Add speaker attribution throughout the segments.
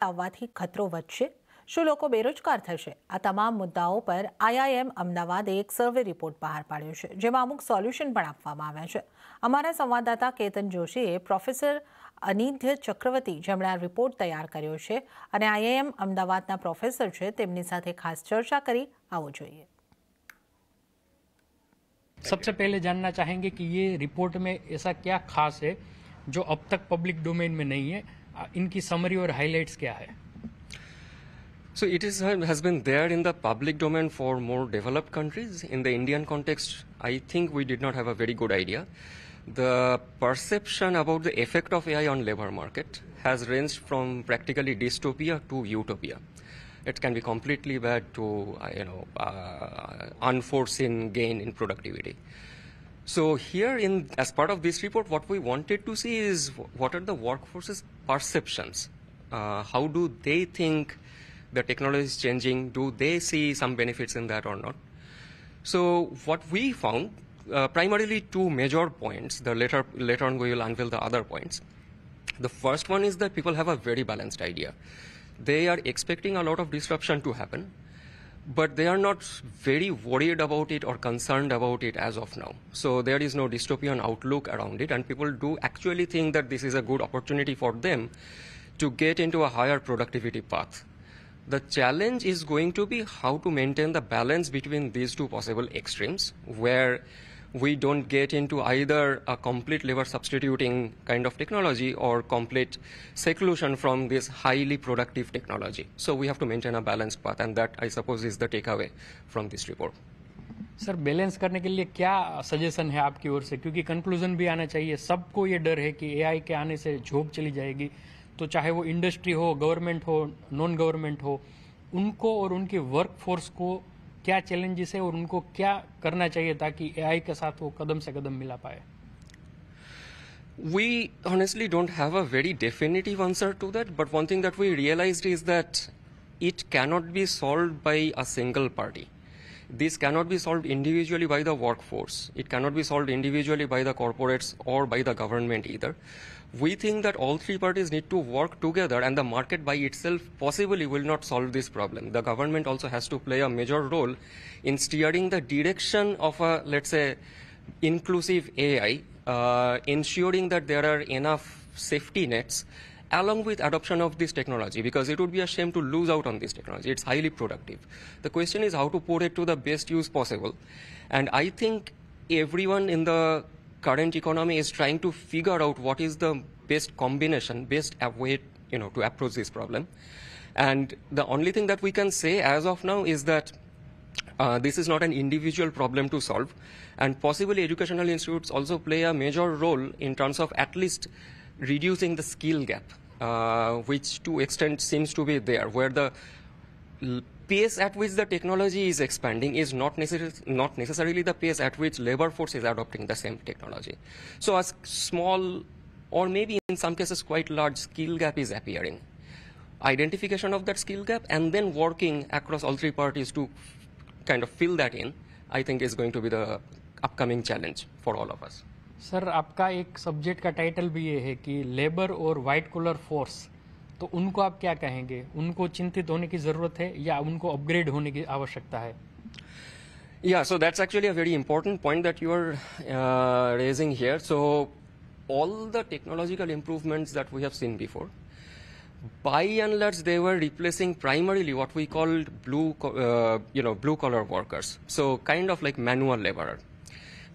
Speaker 1: આવવાથી ખતરો વધશે? શું લોકો બેરોજગાર થશે? આ તમામ મુદ્દાઓ પર આઈઆઈએમ અમદાવાદે એક સર્વે રિપોર્ટ બહાર પાડ્યો છે, જેમાં અમુક સોલ્યુશન પણ આપવામાં આવ્યા છે. અમારા સંવાદદાતા કેતન જોશીએ પ્રોફેસર અનિધ્ય ચક્રવર્તી, જેમણે આ રિપોર્ટ તૈયાર કર્યો છે અને આઈઆઈએમ અમદાવાદના પ્રોફેસર છે, તેમની સાથે ખાસ ચર્ચા કરી. આવો જોઈએ.
Speaker 2: सबसे पहले जानना चाहेंगे कि ये रिपोर्ट में ऐसा क्या खास है जो अब तक पब्लिक डोमेन में नहीं है, इनकी समरी और हाइलाइट्स क्या है?
Speaker 3: So it has been there in the public domain for more developed countries. In the Indian context, I think we did not have a very good idea. The perception about the effect of AI on labor market has ranged from practically dystopia to utopia. It can be completely bad to unforeseen gain in productivity. So here, as part of this report, what we wanted to see is what are the workforce's perceptions. How do they think the technology is changing? Do they see some benefits in that or not? So what we found, primarily two major points. Later on we will unveil the other points. The first one is that people have a very balanced idea. They are expecting a lot of disruption to happen, but they are not very worried about it or concerned about it as of now. So there is no dystopian outlook around it, and people do actually think that this is a good opportunity for them to get into a higher productivity path. The challenge is going to be how to maintain the balance between these two possible extremes, where we don't get into either a complete labor substituting kind of technology or complete seclusion from this highly productive technology. So we have to maintain a balanced path, and that, I suppose, is the takeaway from this report.
Speaker 2: Sir, balance करने के लिए क्या suggestion है आपकी ओर से? क्योंकि conclusion भी आना चाहिए. सबको ये डर है कि एआई के आने से जॉब चली जाएगी, तो चाहे वो इंडस्ट्री हो, गवर्नमेंट हो, नॉन गवर्नमेंट हो, उनको और उनकी वर्कफोर्स को क्या चैलेंजेस है और उनको क्या करना चाहिए ताकि एआई के साथ वो कदम से कदम मिला पाए?
Speaker 3: We honestly don't have a very definitive answer to that, but one thing that we realized is that it cannot be solved by a single party. This cannot be solved individually by the workforce. It cannot be solved individually by the corporates or by the government either. We think that all three parties need to work together, and the market by itself possibly will not solve this problem. The government also has to play a major role in steering the direction of a, let's say, inclusive AI, ensuring that there are enough safety nets along with adoption of this technology, because it would be a shame to lose out on this technology. It's highly productive. The question is how to put it to the best use possible. And I think everyone in the current economy is trying to figure out what is the best combination, best way, to approach this problem. And the only thing that we can say as of now is that this is not an individual problem to solve, and possibly educational institutes also play a major role in terms of at least reducing the skill gap, which to extent seems to be there, where the pace at which the technology is expanding is not necessarily the pace at which labor force is adopting the same technology. So a small, or maybe in some cases quite large, skill gap is appearing. Identification of that skill gap and then working across all three parties to kind of fill that in, I think is going to be the upcoming challenge for all of us.
Speaker 2: Sir, आपका एक subject का title भी ये है कि labour और white collar force, तो उनको आप क्या कहेंगे? उनको चिंतित होने की जरूरत है या उनको अपग्रेड होने की आवश्यकता है?
Speaker 3: Yeah, so that's actually a very important point that you are raising here. So all the technological improvements that we have seen before, by and large, they were replacing primarily what we called blue collar workers. So kind of like manual laborer.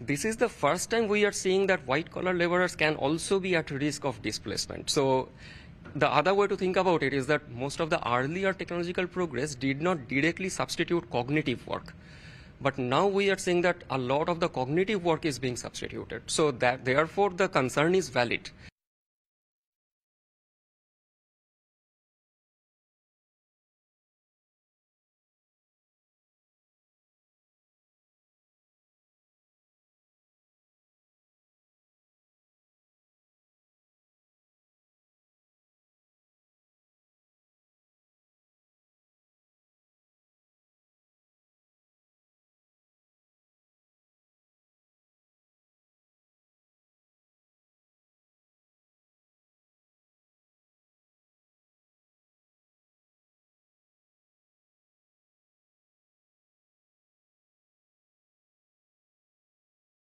Speaker 3: This is the first time we are seeing that white collar laborers can also be at risk of displacement. So the other way to think about it is that most of the earlier technological progress did not directly substitute cognitive work. But now we are seeing that a lot of the cognitive work is being substituted. So that therefore the concern is valid.